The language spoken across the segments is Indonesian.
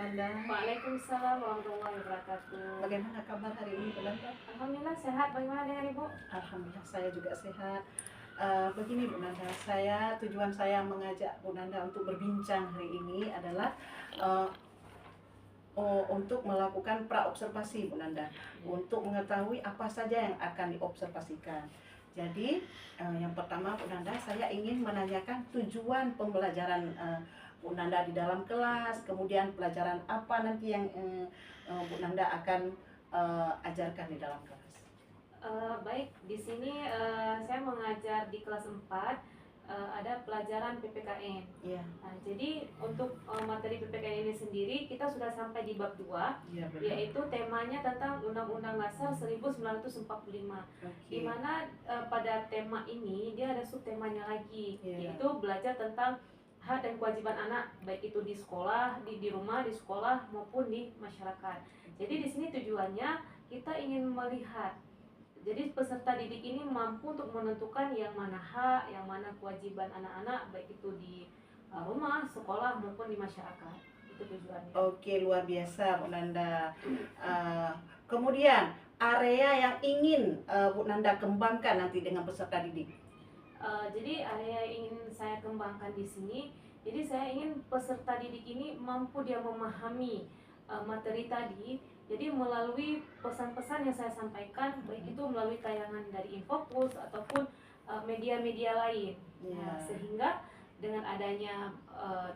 Nanda. Waalaikumsalam warahmatullahi wabarakatuh. Bagaimana kabar hari ini, Bu Nanda? Alhamdulillah sehat. Bagaimana dengan Ibu? Alhamdulillah saya juga sehat. Begini Bu Nanda, tujuan saya mengajak Bu Nanda untuk berbincang hari ini adalah untuk melakukan praobservasi Bu Nanda, untuk mengetahui apa saja yang akan diobservasikan. Jadi yang pertama Bu Nanda, saya ingin menanyakan tujuan pembelajaran Bu Nanda di dalam kelas, kemudian pelajaran apa nanti yang Bu Nanda akan ajarkan di dalam kelas. Baik, di sini saya mengajar di kelas 4, ada pelajaran PPKN. Iya. Nah, jadi untuk materi PPKN ini sendiri kita sudah sampai di bab 2, Iya, benar. yaitu temanya tentang Undang-Undang Dasar 1945. Di mana pada tema ini dia ada subtemanya lagi, yaitu belajar tentang hak dan kewajiban anak, baik itu di sekolah, di rumah, di sekolah maupun di masyarakat. Jadi di sini tujuannya kita ingin melihat, jadi peserta didik ini mampu untuk menentukan yang mana hak, yang mana kewajiban anak-anak, baik itu di rumah, sekolah maupun di masyarakat. Itu tujuannya. Oke, luar biasa Bu Nanda. Kemudian area yang ingin Bu Nanda kembangkan nanti dengan peserta didik. Jadi area yang ingin saya kembangkan di sini, jadi saya ingin peserta didik ini mampu dia memahami materi tadi. Jadi melalui pesan-pesan yang saya sampaikan, baik itu melalui tayangan dari Infocus ataupun media-media lain. Nah, sehingga dengan adanya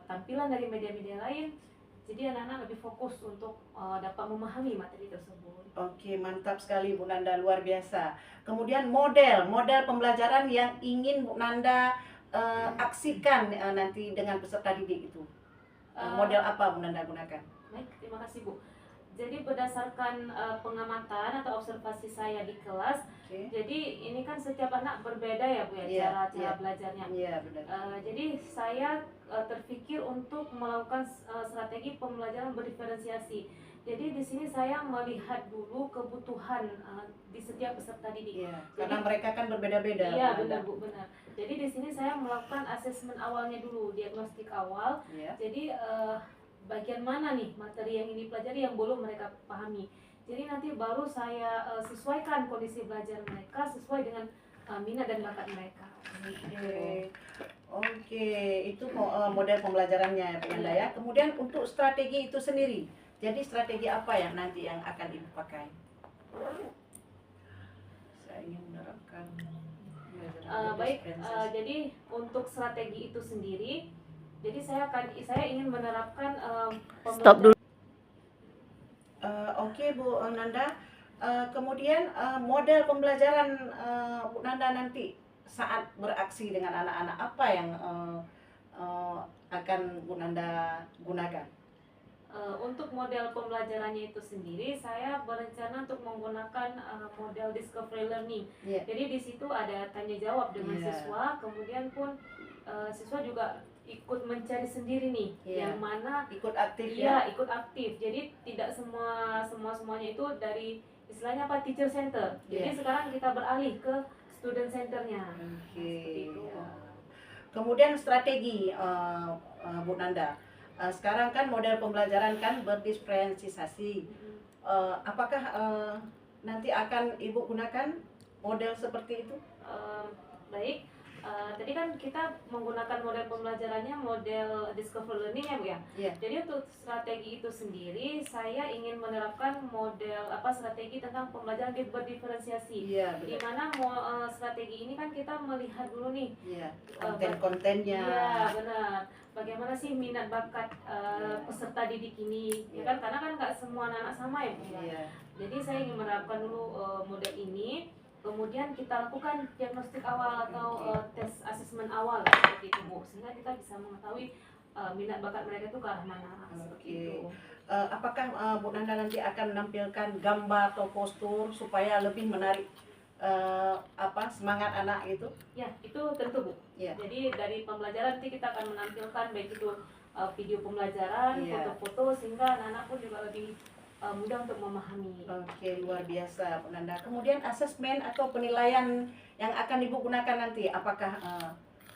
tampilan dari media-media lain, jadi anak-anak lebih fokus untuk dapat memahami materi tersebut. Oke, mantap sekali Bu Nanda, luar biasa. Kemudian model pembelajaran yang ingin Bu Nanda aksikan nanti dengan peserta didik itu. Model apa Bu Nanda gunakan? Baik, terima kasih Bu. Jadi berdasarkan pengamatan atau observasi saya di kelas, jadi ini kan setiap anak berbeda ya Bu ya, cara belajarnya. Benar. Jadi saya terpikir untuk melakukan strategi pembelajaran berdiferensiasi. Jadi di sini saya melihat dulu kebutuhan di setiap peserta didik. Karena mereka kan berbeda-beda. Iya, benar Bu, benar. Jadi di sini saya melakukan asesmen awalnya dulu, diagnostik awal. Jadi bagian mana nih materi yang ini pelajari yang belum mereka pahami. Jadi nanti baru saya sesuaikan kondisi belajar mereka sesuai dengan minat dan bakat mereka. Oke, itu model pembelajarannya ya Bu Nanda ya. Kemudian untuk strategi itu sendiri, jadi strategi apa yang nanti yang akan Ibu pakai? Saya ingin menerapkan. Jadi untuk strategi itu sendiri, jadi saya ingin menerapkan Stop dulu. Oke Bu Nanda. Kemudian model pembelajaran Bu Nanda nanti saat beraksi dengan anak-anak apa yang akan Bu Nanda gunakan? Untuk model pembelajarannya itu sendiri, saya berencana untuk menggunakan model discovery learning. Jadi di situ ada tanya jawab dengan siswa, kemudian pun siswa juga ikut mencari sendiri nih, yang mana ikut aktif ikut aktif. Jadi tidak semuanya itu dari istilahnya apa, teacher center. Jadi sekarang kita beralih ke student centernya. Kemudian strategi Bu Nanda. Sekarang kan model pembelajaran kan berdiferensiasi. Apakah nanti akan Ibu gunakan model seperti itu? Baik. Tadi kan kita menggunakan model pembelajarannya model discover learning ya Bu ya. Jadi untuk strategi itu sendiri saya ingin menerapkan model strategi tentang pembelajaran berdiferensiasi. Di mana strategi ini kan kita melihat dulu nih konten-kontennya. Iya, benar. Bagaimana sih minat bakat peserta didik ini? Ya kan, karena kan nggak semua anak sama ya Bu ya. Jadi saya ingin menerapkan dulu model ini. Kemudian kita lakukan diagnostik awal atau tes asesmen awal seperti itu Bu, sehingga kita bisa mengetahui minat bakat mereka itu ke arah mana. Apakah Bu Nanda nanti akan menampilkan gambar atau postur supaya lebih menarik semangat anak itu? Ya, itu tentu Bu. Jadi dari pembelajaran nanti kita akan menampilkan baik itu video pembelajaran, foto-foto, sehingga anak-anak pun juga lebih mudah untuk memahami. Oke, luar biasa Bu Nanda. Kemudian asesmen atau penilaian yang akan Ibu gunakan nanti, apakah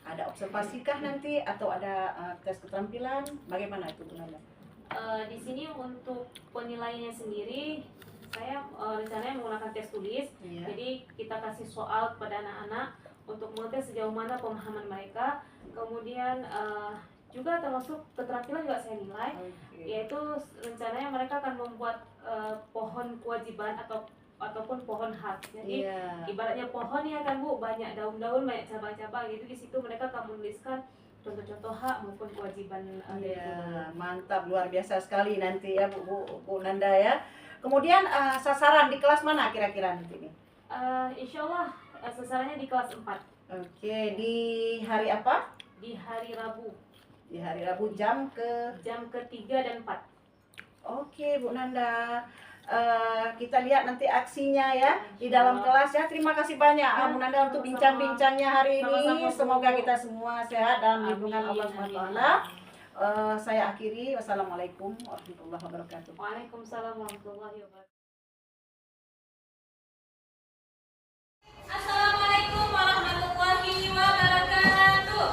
ada observasikah nanti atau ada tes keterampilan? Bagaimana itu Bu Nanda? Di sini untuk penilaiannya sendiri, saya rencananya menggunakan tes tulis. Iya. Jadi kita kasih soal kepada anak-anak untuk mengetes sejauh mana pemahaman mereka. Kemudian juga termasuk keterampilan juga saya nilai, yaitu rencananya mereka akan membuat pohon kewajiban ataupun pohon hak. Jadi ibaratnya pohon ya kan Bu, banyak daun-daun, banyak cabang-cabang gitu. Di situ mereka akan menuliskan contoh-contoh hak maupun kewajiban. Mantap, luar biasa sekali nanti ya Bu Nanda ya. Kemudian sasaran di kelas mana kira-kira nanti ini? Insya Allah sasarannya di kelas 4. Oke, di hari apa? Di hari Rabu. Di hari Rabu jam ketiga dan 4. Oke Bu Nanda, kita lihat nanti aksinya ya di dalam kelas ya. Terima kasih banyak Bu Nanda untuk bincang-bincangnya hari ini. Semoga kita semua sehat dalam lindungan Allah SWT. Saya akhiri. Wassalamualaikum warahmatullahi wabarakatuh. Waalaikumsalam warahmatullahi wabarakatuh. Assalamualaikum warahmatullahi wabarakatuh.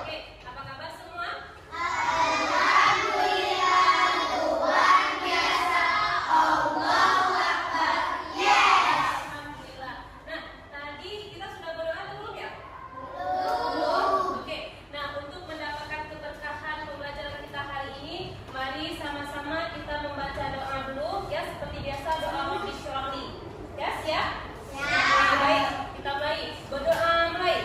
Oke, apa kabar semua? Alhamdulillah. Nah, tadi kita sudah berdoa atau belum ya? Belum. Oke. Nah, untuk mendapatkan keberkahan pembelajaran kita hari ini, mari sama-sama kita membaca doa dulu ya, seperti biasa doa Rabbi syrahli. Ya, siap? Siap. Baik, kita mulai. Berdoa mulai.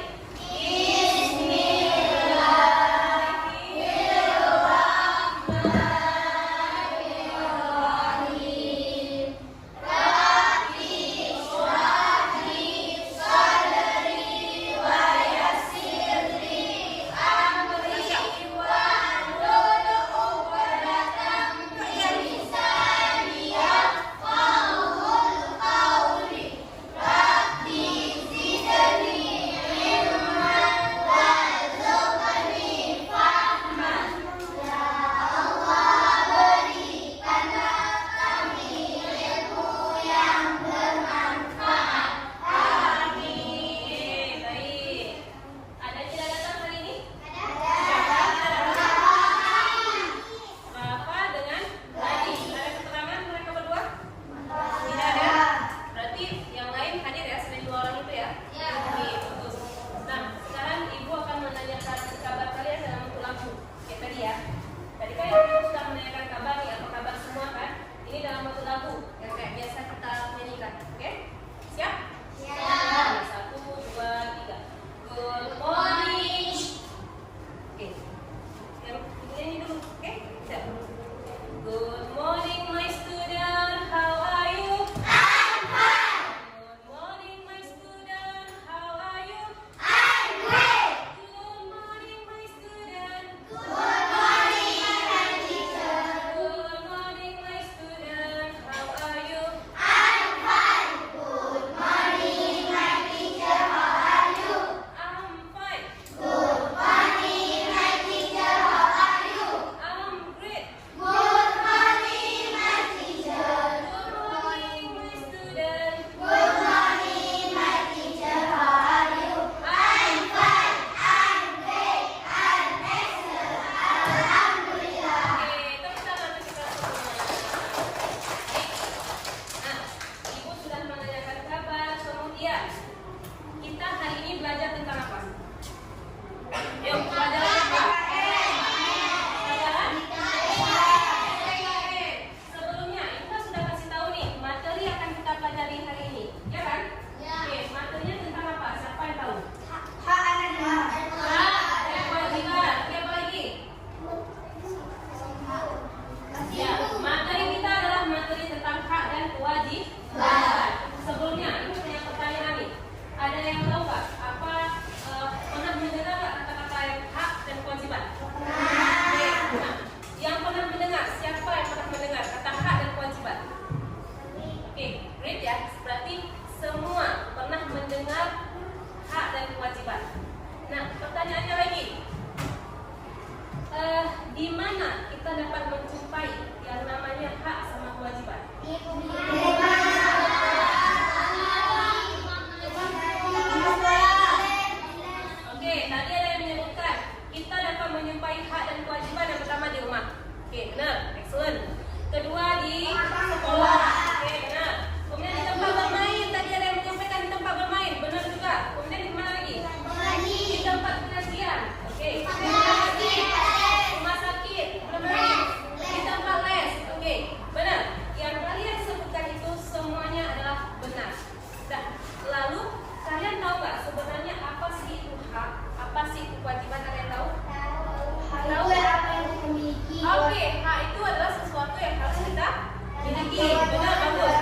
memiliki. Benar, bagus.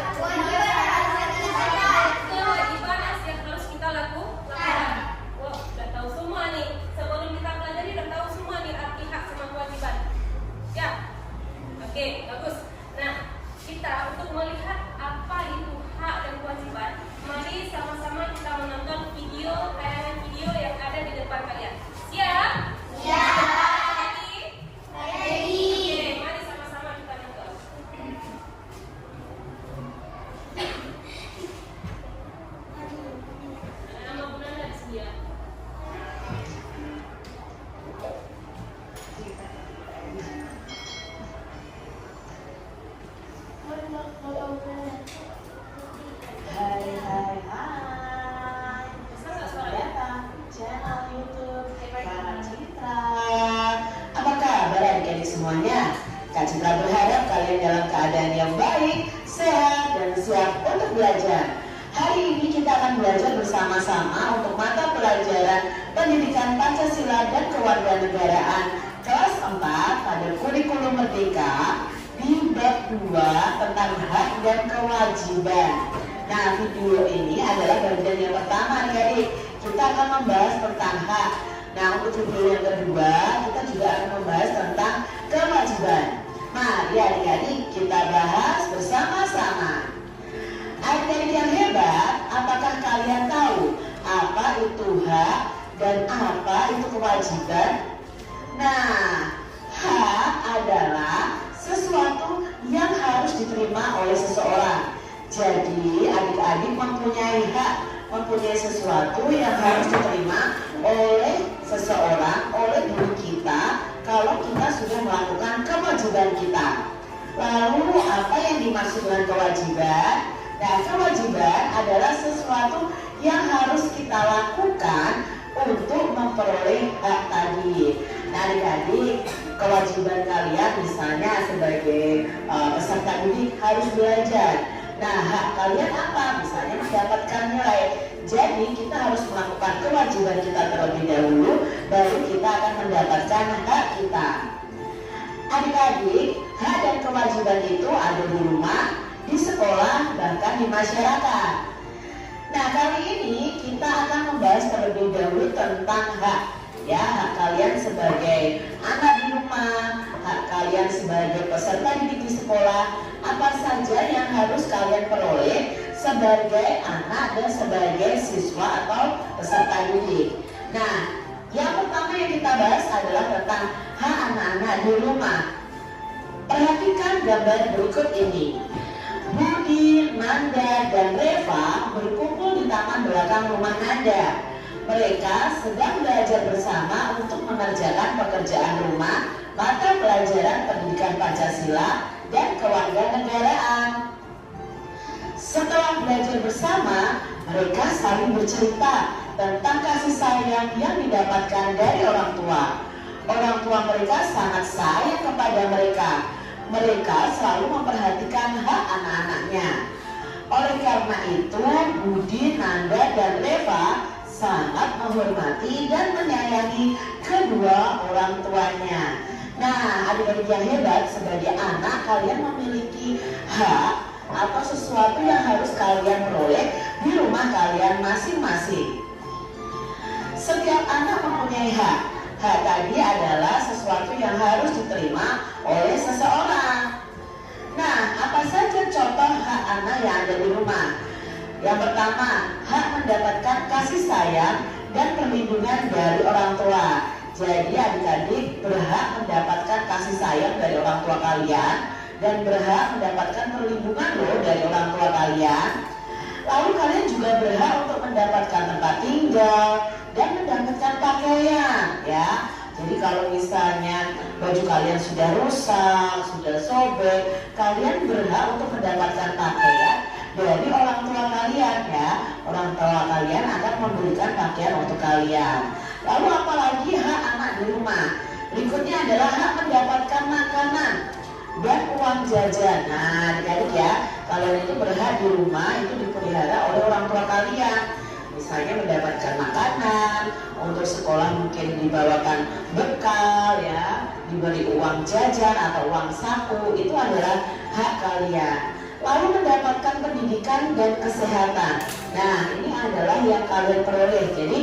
Kewajiban yang harus kita lakukan. Wah, udah tahu semua nih. Sebelum kita pelajari udah tahu semua nih arti hak sama kewajiban. Ya. Oke, bagus. Nah, kita untuk melihat apa itu hak dan kewajiban, mari sama-sama kita menonton tayangan video yang ada di depan kalian. Siap? Oke, mari sama-sama kita nonton. Ada nama Bu Nanda di sini ya. Hai. Bisa nggak suaranya? Datang channel YouTube Kak Citra. Apa kabar adik-adik semuanya? Kak Citra berharap kalian dalam keadaan yang baik, sehat, dan siap untuk belajar. Hari ini kita akan belajar bersama-sama untuk mata pelajaran Pendidikan Pancasila dan Kewarganegaraan kelas 4 pada kurikulum Merdeka di bab 2 tentang hak dan kewajiban. Nah, video ini adalah bagian yang pertama nih adik. Kita akan membahas tentang hak. Nah, untuk video yang kedua kita juga akan membahas tentang kewajiban. Mari adik-adik kita bahas bersama-sama. Adik-adik yang hebat, apakah kalian tahu apa itu hak dan apa itu kewajiban? Nah, hak adalah sesuatu yang harus diterima oleh seseorang. Jadi adik-adik mempunyai hak, mempunyai sesuatu yang harus diterima oleh seseorang, oleh diri kita kalau kita sudah melakukan kewajiban kita. Lalu apa yang dimaksud dengan kewajiban? Nah, kewajiban adalah sesuatu yang harus kita lakukan untuk memperoleh hak tadi. Nah, adik-adik, kewajiban kalian misalnya sebagai peserta didik harus belajar. Nah, hak kalian apa? Misalnya mendapatkan nilai. Jadi kita harus melakukan kewajiban kita terlebih dahulu, baru kita akan mendapatkan hak kita. Adik-adik, hak dan kewajiban itu ada di rumah, di sekolah, bahkan di masyarakat. Nah, kali ini kita akan membahas terlebih dahulu tentang hak. Ya, hak kalian sebagai anak di rumah, hak kalian sebagai peserta didik di sekolah, apa saja yang harus kalian peroleh sebagai anak dan sebagai siswa atau peserta didik. Nah, yang pertama yang kita bahas adalah tentang hak anak-anak di rumah. Perhatikan gambar berikut ini. Budi, Nanda, dan Reva berkumpul di taman belakang rumah Nanda. Mereka sedang belajar bersama untuk mengerjakan pekerjaan rumah, mata pelajaran Pendidikan Pancasila dan Kewarganegaraan. Setelah belajar bersama, mereka saling bercerita tentang kasih sayang yang didapatkan dari orang tua. Orang tua mereka sangat sayang kepada mereka. Mereka selalu memperhatikan hak anak-anaknya. Oleh karena itu, Budi, Nanda, dan Reva sangat menghormati dan menyayangi kedua orang tuanya. Nah, adik-adik yang hebat, sebagai anak kalian memiliki hak atau sesuatu yang harus kalian peroleh di rumah kalian masing-masing. Setiap anak mempunyai hak. Hak tadi adalah sesuatu yang harus diterima oleh seseorang. Nah, apa saja contoh hak anak yang ada di rumah? Yang pertama, hak mendapatkan kasih sayang dan perlindungan dari orang tua. Jadi adik-adik berhak mendapatkan kasih sayang dari orang tua kalian dan berhak mendapatkan perlindungan loh dari orang tua kalian. Lalu kalian juga berhak untuk mendapatkan tempat tinggal dan mendapatkan pakaian, ya. Jadi kalau misalnya baju kalian sudah rusak, sudah sobek, kalian berhak untuk mendapatkan pakaian dari orang tua kalian, ya. Orang tua kalian akan memberikan pakaian untuk kalian. Lalu apalagi hak anak di rumah? Berikutnya adalah hak mendapatkan makanan dan uang jajan. Nah, adik-adik ya, kalian itu berhak di rumah itu dipelihara oleh orang tua kalian. Misalnya mendapatkan makanan, untuk sekolah mungkin dibawakan bekal ya, diberi uang jajan atau uang saku, itu adalah hak kalian. Lalu mendapatkan pendidikan dan kesehatan. Nah, ini adalah yang kalian peroleh. Jadi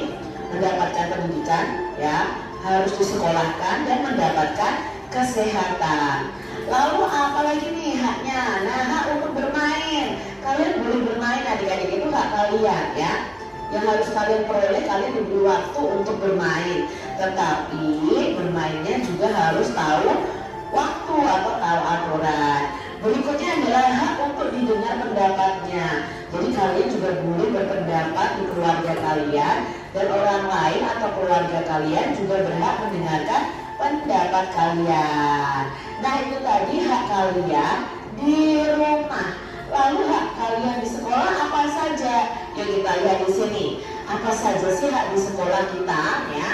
mendapatkan pendidikan ya, harus disekolahkan dan mendapatkan kesehatan. Lalu apalagi nih haknya? Nah, hak untuk bermain. Kalian boleh bermain, adik-adik, itu hak kalian ya. Yang harus kalian peroleh, kalian diberi waktu untuk bermain. Tetapi bermainnya juga harus tahu waktu atau tahu aturan. Berikutnya adalah hak untuk didengar pendapatnya. Jadi kalian juga boleh berpendapat di keluarga kalian, dan orang lain atau keluarga kalian juga berhak mendengarkan pendapat kalian. Nah, itu tadi hak kalian di rumah. Lalu hak kalian di sekolah apa saja? Yuk kita lihat di sini. Apa saja sih hak di sekolah kita ya?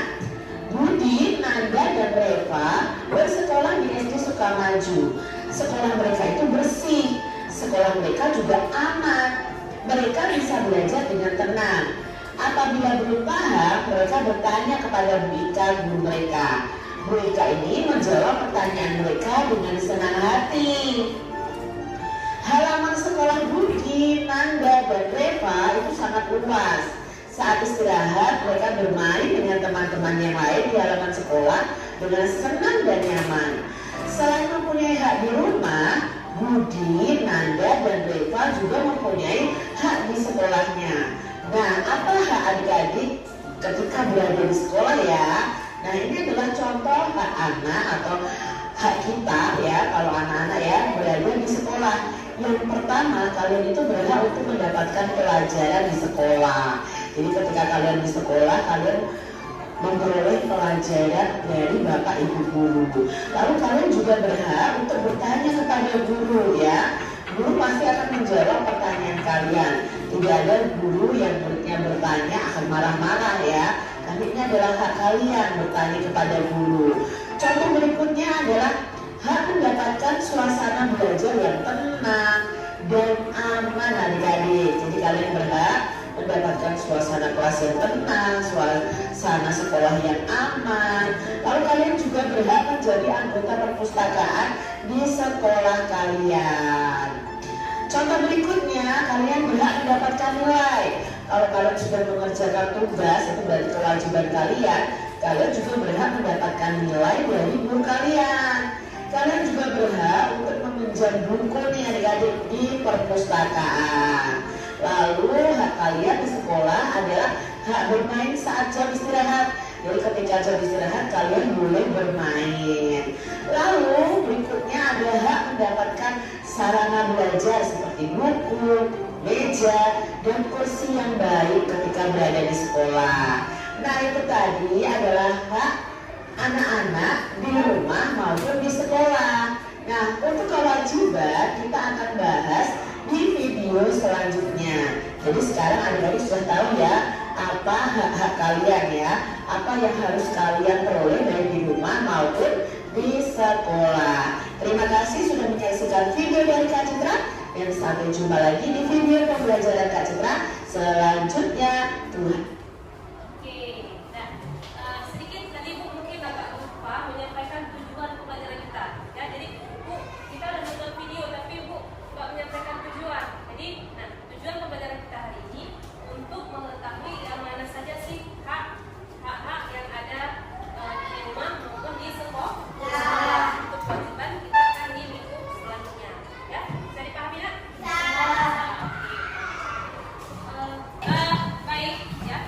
Budi, Nanda, dan Reva bersekolah di SD Sukamaju. Sekolah mereka itu bersih. Sekolah mereka juga aman. Mereka bisa belajar dengan tenang. Apabila belum paham, mereka bertanya kepada Bu Ika, guru mereka. Bu Ika ini menjawab pertanyaan mereka dengan senang hati. Halaman sekolah Budi, Nanda, dan Reva itu sangat luas. Saat istirahat, mereka bermain dengan teman-teman yang lain di halaman sekolah dengan senang dan nyaman. Selain mempunyai hak di rumah, Budi, Nanda, dan Reva juga mempunyai hak di sekolahnya. Nah, apa hak adik-adik ketika berada di sekolah ya? Nah, ini adalah contoh hak anak atau hak kita ya, kalau anak-anak ya berada di sekolah. Yang pertama, kalian itu berhak untuk mendapatkan pelajaran di sekolah. Jadi ketika kalian di sekolah, kalian memperoleh pelajaran dari Bapak Ibu guru. Lalu kalian juga berhak untuk bertanya kepada guru ya. Guru pasti akan menjawab pertanyaan kalian. Tidak ada guru yang bertanya akan marah-marah ya. Karena ini adalah hak kalian bertanya kepada guru. Contoh berikutnya adalah hak mendapatkan suasana belajar yang tenang dan aman adik-adik. Jadi kalian berhak mendapatkan suasana kelas yang tenang, suasana sekolah yang aman. Lalu kalian juga berhak menjadi anggota perpustakaan di sekolah kalian. Contoh berikutnya, kalian berhak mendapatkan nilai. Kalau kalian sudah mengerjakan tugas, itu berarti kewajiban kalian. Kalian juga berhak mendapatkan nilai dari guru kalian. Kalian juga berhak untuk meminjam buku nih adik-adik di perpustakaan. Lalu hak kalian di sekolah adalah hak bermain saat jam istirahat. Jadi ketika jam istirahat kalian boleh bermain. Lalu berikutnya ada hak mendapatkan sarana belajar seperti buku, meja, dan kursi yang baik ketika berada di sekolah. Nah, itu tadi adalah hak anak-anak di rumah maupun di sekolah. Nah, untuk kewajiban kita akan bahas di video selanjutnya. Jadi sekarang adik-adik sudah tahu ya apa hak-hak kalian ya, apa yang harus kalian peroleh baik di rumah maupun di sekolah. Terima kasih sudah menyaksikan video dari Kak Citra, dan sampai jumpa lagi di video pembelajaran Kak Citra selanjutnya. Tuhan. Oke, nah sedikit tadi Bu mungkin agak lupa menyampaikan tujuan pembelajaran kita. Ya, jadi Bu kita udah nonton video tapi Bu lupa menyampaikan tujuan. Jadi, nah tujuan pembelajaran kita hari ini untuk mengetahui yang mana saja sih hak-hak yang ada di rumah maupun di sekolah. Untuk kewajiban kita akan di minggu selanjutnya. Ya, bisa dipahami nak? Baik ya.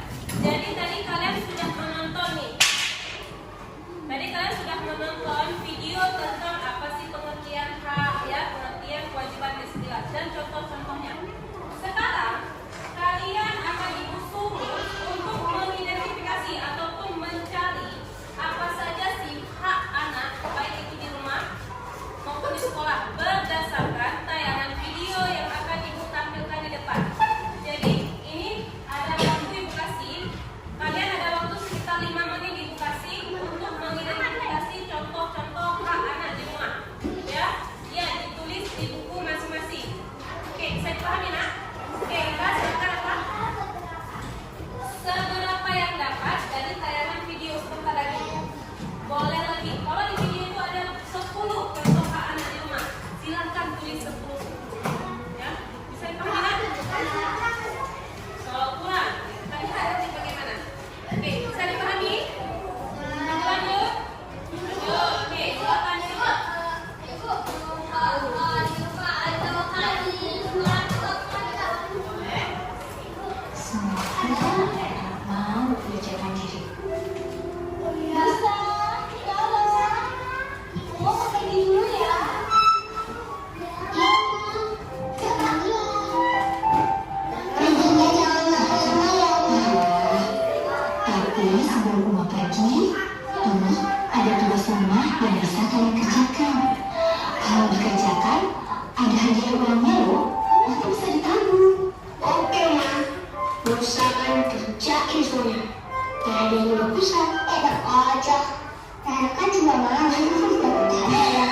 uangnya loh, nanti bisa ditabung. Oke Ma, Musa akan kerjain semuanya. Gak ada yang bagusan. Enak aja. Rara kan cuma mau dapat hadiah.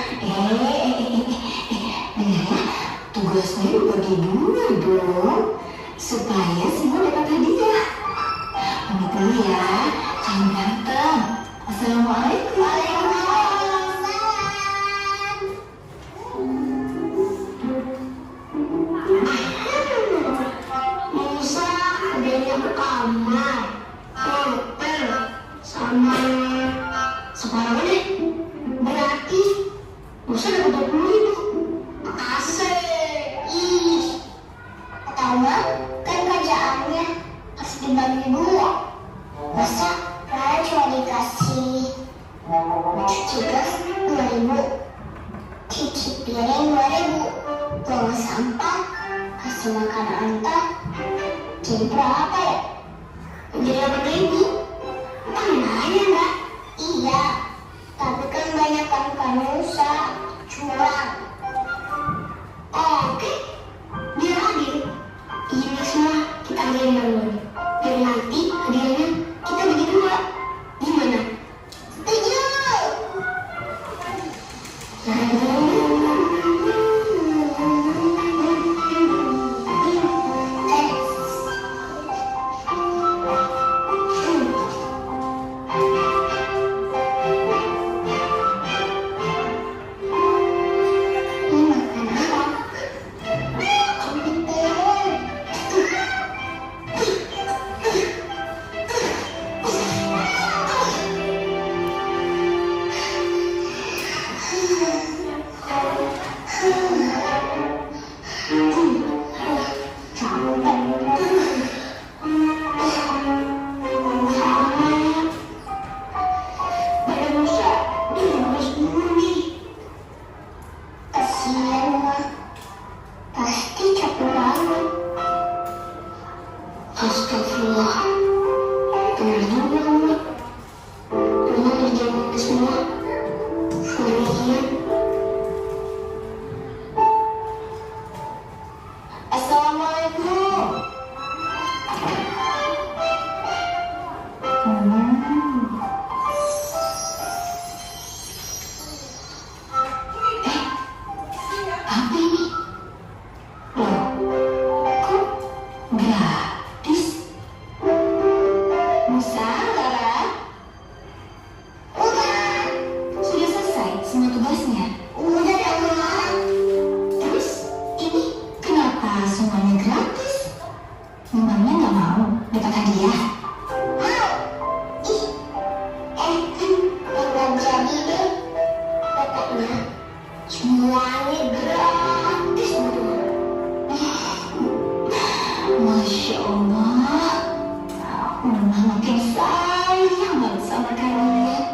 Tugasnya dibagi dua dong, supaya semua dapat hadiah. Pamit dulu ya, kamu ganteng. Assalamualaikum. Musa adanya ke kamar, hotel, sama sekolah deh. Berarti Musa dapat 20.000. Asik. Ih, pertama kan kerjaannya harus dibagi dua. Masa Rara cuma dikasih cuci gas 2.000, cuci piring 2.000, buang sampah, kasih makan antar, jadi berapa ya? Jadi 8.000. Mana aja Mbak? Iya, tapi kan banyak kan Musa curang. Oke, biar adil. Ini semua kita ambilin bareng-bareng. Biar nanti hadiahnya kita bagi dua. Gimana? Setuju! Astagfirullah. Benar juga kamu. Mama ngerjain ini semua. Sendirian. Assalamualaikum. Apa ini? Loh, kok gratis? Musa, Lara? Udah. Sudah selesai semua tugasnya? Udah ya, Ma. Terus, ini kenapa semuanya gratis? Memangnya nggak mau dapat hadiah? Mau. Ih, kan nggak jadi deh. Pokoknya semuanya gratis betul. Masya Allah, Mama makin sayang banget sama kalian.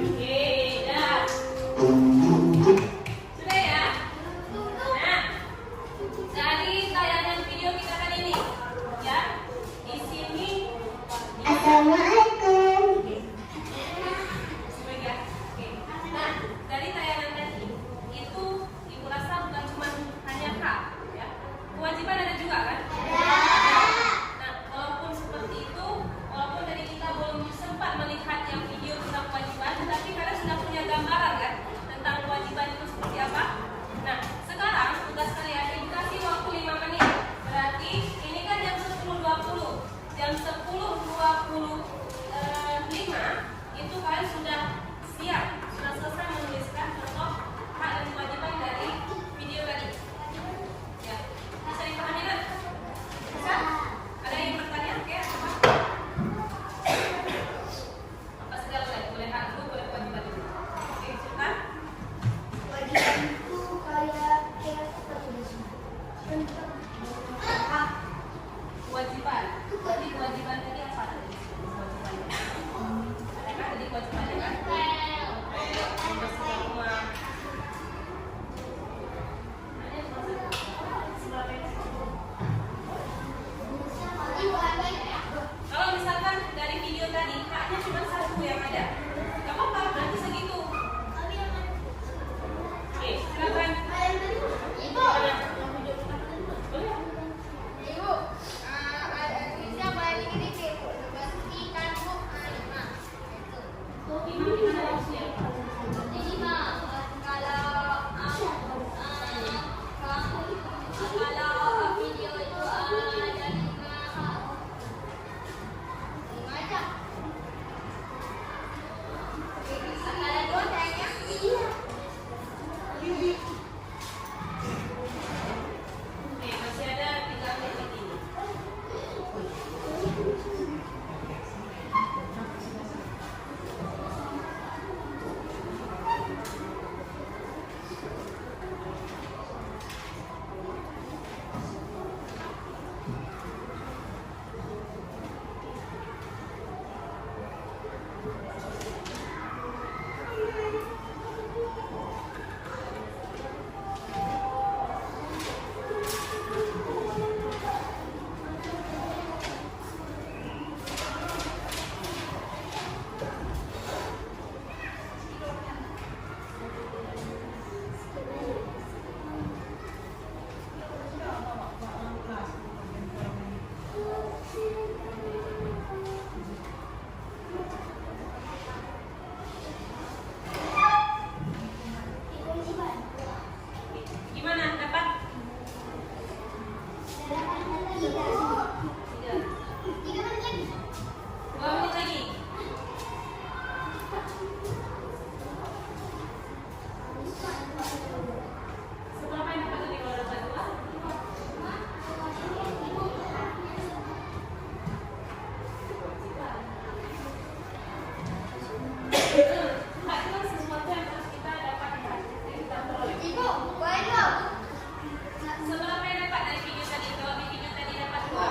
Oke, dah. Sudah ya? Nah, dari tayangan video kita kali ini, ya, di sini Assalamualaikum. ya. Oke. Nah, dari tayangan tadi itu ibu rasa bukan cuma hanya Kak, ya. Kewajiban ada juga kan? Nah, walaupun seperti itu, walaupun dari kita belum sempat melihat yang video tentang kewajiban, tetapi kalian sudah punya gambaran kan tentang kewajiban itu seperti apa? Nah, sekarang tugas kalian edukasi waktu 5 menit. Berarti ini kan jam 10.20. Jam 10.25 itu kalian sudah siap, sudah selesai menuliskan contoh hak dan kewajiban dari video tadi. Ya, bisa dipahami kan? menit lagi. Seberapa yang dapat tadi kalau dapat 2? Mbak, itu kan sesuatu yang harus kita dapatkan, yang kita peroleh. Seberapa yang dapat dari video tadi? Kalau di video tadi dapat 2,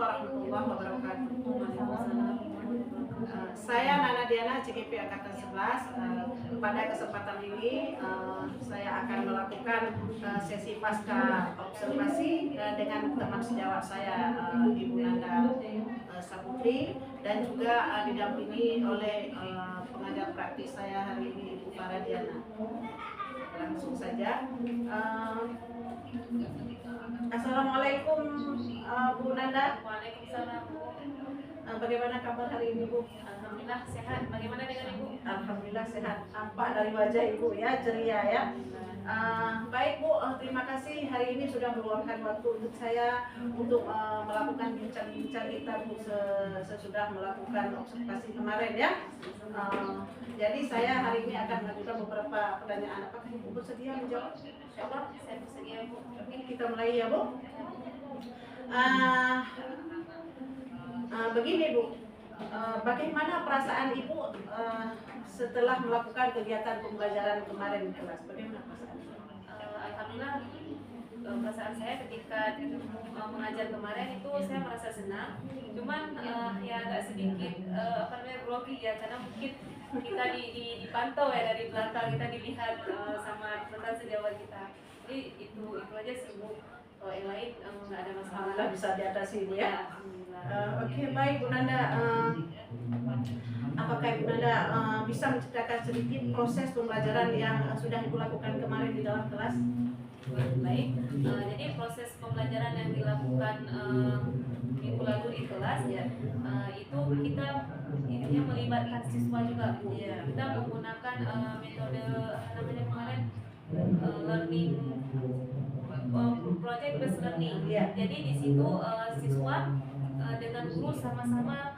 warahmatullahi wabarakatuh. Saya Nana Diana, CGP Angkatan 11. Pada kesempatan ini saya akan melakukan sesi pasca observasi dengan teman sejawat saya, Ibu Nanda Saputri, dan juga didampingi oleh pengajar praktis saya hari ini, Ibu Farah Diana. Langsung saja. Assalamualaikum Bu Nanda. Waalaikumsalam. Bagaimana kabar hari ini, Bu? Alhamdulillah sehat. Bagaimana dengan Ibu? Alhamdulillah sehat. Nampak dari wajah Ibu ya, ceria ya. Baik Bu, terima kasih hari ini sudah meluangkan waktu untuk saya untuk melakukan bincang-bincang kita Bu sesudah melakukan observasi kemarin ya. Jadi saya hari ini akan mengajukan beberapa pertanyaan. Apakah Ibu bersedia menjawab? Insyaallah saya bersedia Bu. Oke, kita mulai ya Bu. Begini Bu, bagaimana perasaan Ibu setelah melakukan kegiatan pembelajaran kemarin di kelas? Bagaimana perasaan Ibu? Alhamdulillah perasaan saya ketika mengajar kemarin itu saya merasa senang. Cuman ya agak sedikit grogi ya, karena mungkin kita dipantau ya dari belakang, kita dilihat sama rekan sejawat kita. Jadi itu aja sih Bu. Kalau yang lain nggak ada masalah. Alhamdulillah bisa diatasi Bu ya. Alhamdulillah. Oke, baik Bu Nanda. Apakah Ibu Nanda bisa menceritakan sedikit proses pembelajaran yang sudah Ibu lakukan kemarin di dalam kelas? Baik, jadi proses pembelajaran yang dilakukan minggu lalu di kelas ya, itu kita intinya melibatkan siswa juga Bu. Kita menggunakan metode namanya kemarin learning project based learning. Jadi di situ siswa dengan guru sama-sama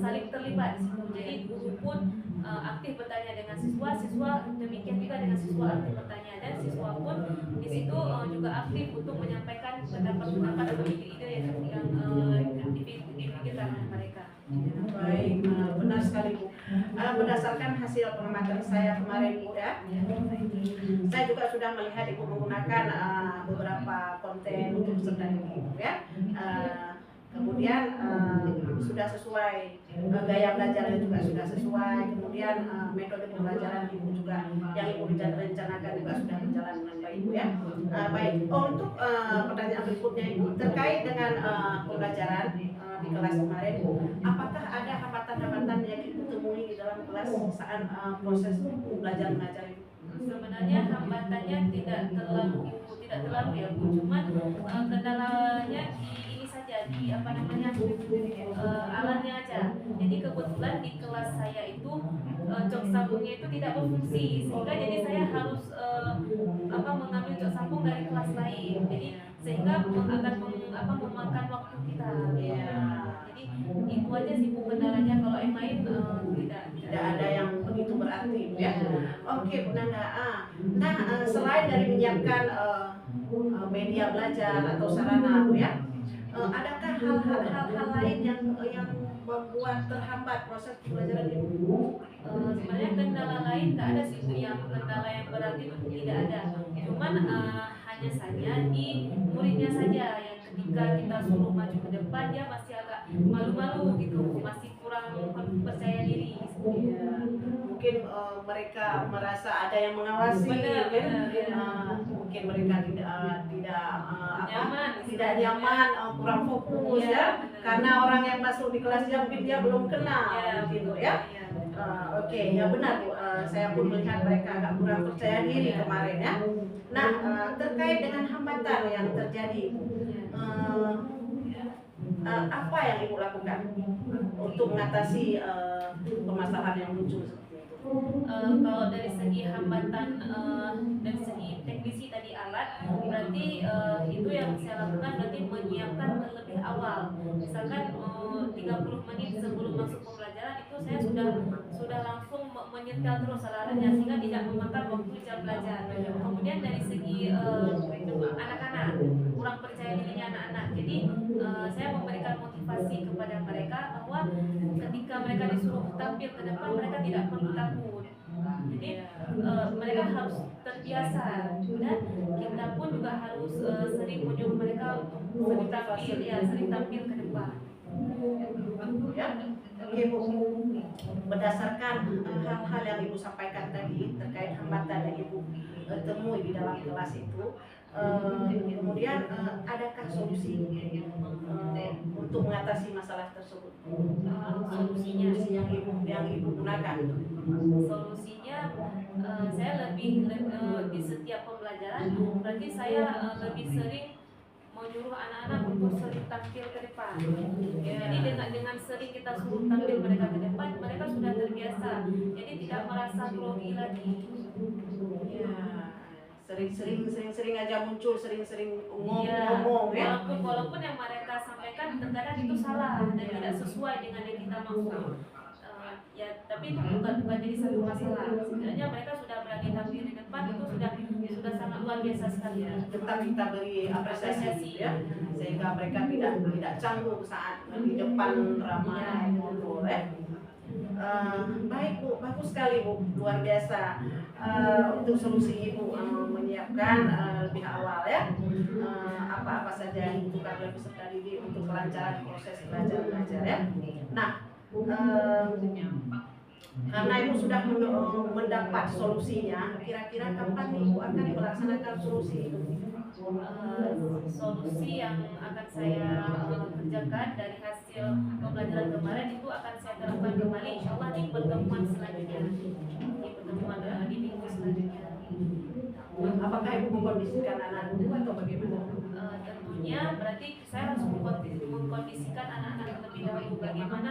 saling terlibat di situ. Jadi guru pun aktif bertanya dengan siswa, siswa demikian juga dengan siswa aktif bertanya, dan siswa pun di situ juga aktif untuk menyampaikan pendapat-pendapat atau ide-ide yang dipikirkan oleh mereka. Baik, benar sekali Bu. Berdasarkan hasil pengamatan saya kemarin Bu ya, saya juga sudah melihat Ibu menggunakan beberapa konten untuk peserta Ibu ya. Kemudian sudah sesuai, gaya belajarnya juga sudah sesuai, kemudian metode pembelajaran Ibu juga yang Ibu rencanakan juga sudah berjalan dengan baik Bu ya. Baik, untuk pertanyaan berikutnya Ibu terkait dengan pembelajaran di kelas kemarin, apakah ada hambatan-hambatan yang Ibu temui di dalam kelas saat proses belajar mengajar Ibu? Sebenarnya hambatannya tidak terlalu ya Bu, cuman kendalanya di saja di alatnya aja. Jadi kebetulan di kelas saya itu jok sambungnya itu tidak berfungsi, sehingga jadi saya harus mengambil jok sambung dari kelas lain. Jadi sehingga akan memakan waktu kita. Jadi itu aja sih Bu kendalanya. Kalau yang lain tidak ada yang begitu berarti Bu ya. Oke Bu Nanda. Nah, selain dari menyiapkan media belajar atau sarana Bu ya, adakah hal-hal lain yang membuat terhambat proses pembelajaran Ibu? Sebenarnya kendala lain nggak ada sih Bu, yang kendala yang berarti itu tidak ada. Cuman hanya saja di muridnya saja yang ketika kita suruh maju ke depan dia masih agak malu-malu gitu, masih kurang percaya diri. Mungkin mereka merasa ada yang mengawasi, mungkin mereka tidak nyaman, kurang fokus ya, karena orang yang masuk di kelasnya mungkin dia belum kenal gitu ya. Oke, ya benar Bu. Saya pun melihat mereka agak kurang percaya diri kemarin ya. Nah, terkait dengan hambatan yang terjadi, apa yang Ibu lakukan untuk mengatasi permasalahan yang muncul seperti itu? Kalau dari segi hambatan dari segi teknisi tadi alat, berarti itu yang saya lakukan berarti menyiapkan terlebih awal. Misalkan 30 menit sebelum masuk pembelajaran itu saya sudah langsung menyetel terus alatnya sehingga tidak memakan waktu jam belajar. Kemudian dari segi anak-anak, kurang percaya dirinya anak-anak. Jadi saya memberikan motivasi kepada mereka bahwa ketika mereka disuruh tampil ke depan, mereka tidak perlu takut. Jadi mereka harus terbiasa, dan kita pun juga harus sering menyuruh mereka untuk sering tampil ke depan. Ya, oke Bu. Berdasarkan hal-hal yang Ibu sampaikan tadi terkait hambatan yang Ibu temui di dalam kelas itu, kemudian adakah solusi untuk mengatasi masalah tersebut? Solusinya yang Ibu gunakan? Solusinya saya lebih di setiap pembelajaran berarti saya lebih sering menyuruh anak-anak untuk sering tampil ke depan. Jadi dengan sering kita suruh tampil mereka ke depan, mereka sudah terbiasa. Jadi tidak merasa grogi lagi. Ya, sering-sering aja muncul, sering-sering Ya, ngomong ya. walaupun yang mereka sampaikan terkadang itu salah dan tidak sesuai dengan yang kita maksud. Ya, tapi itu bukan jadi satu masalah. Sebenarnya mereka sudah berani tampil di depan, itu sudah sangat luar biasa sekali. Ya, tetap kita beri apresiasi ya, sehingga mereka tidak canggung saat di depan ramai ngobrol ya. Baik Bu, bagus sekali Bu, luar biasa untuk solusi Ibu menyiapkan lebih awal ya, apa-apa saja yang dibutuhkan oleh peserta didik untuk kelancaran proses belajar mengajar ya. Nah, karena Ibu sudah mendapat solusinya, kira-kira kapan Ibu akan melaksanakan solusi itu? Solusi yang akan saya kerjakan dari hasil pembelajaran kemarin itu akan saya terapkan kembali insyaallah di pertemuan selanjutnya, di pertemuan di minggu selanjutnya. Apakah Ibu mengkondisikan anak Ibu atau bagaimana? Tentunya berarti saya harus mengkondisikan anak-anak terlebih dahulu bagaimana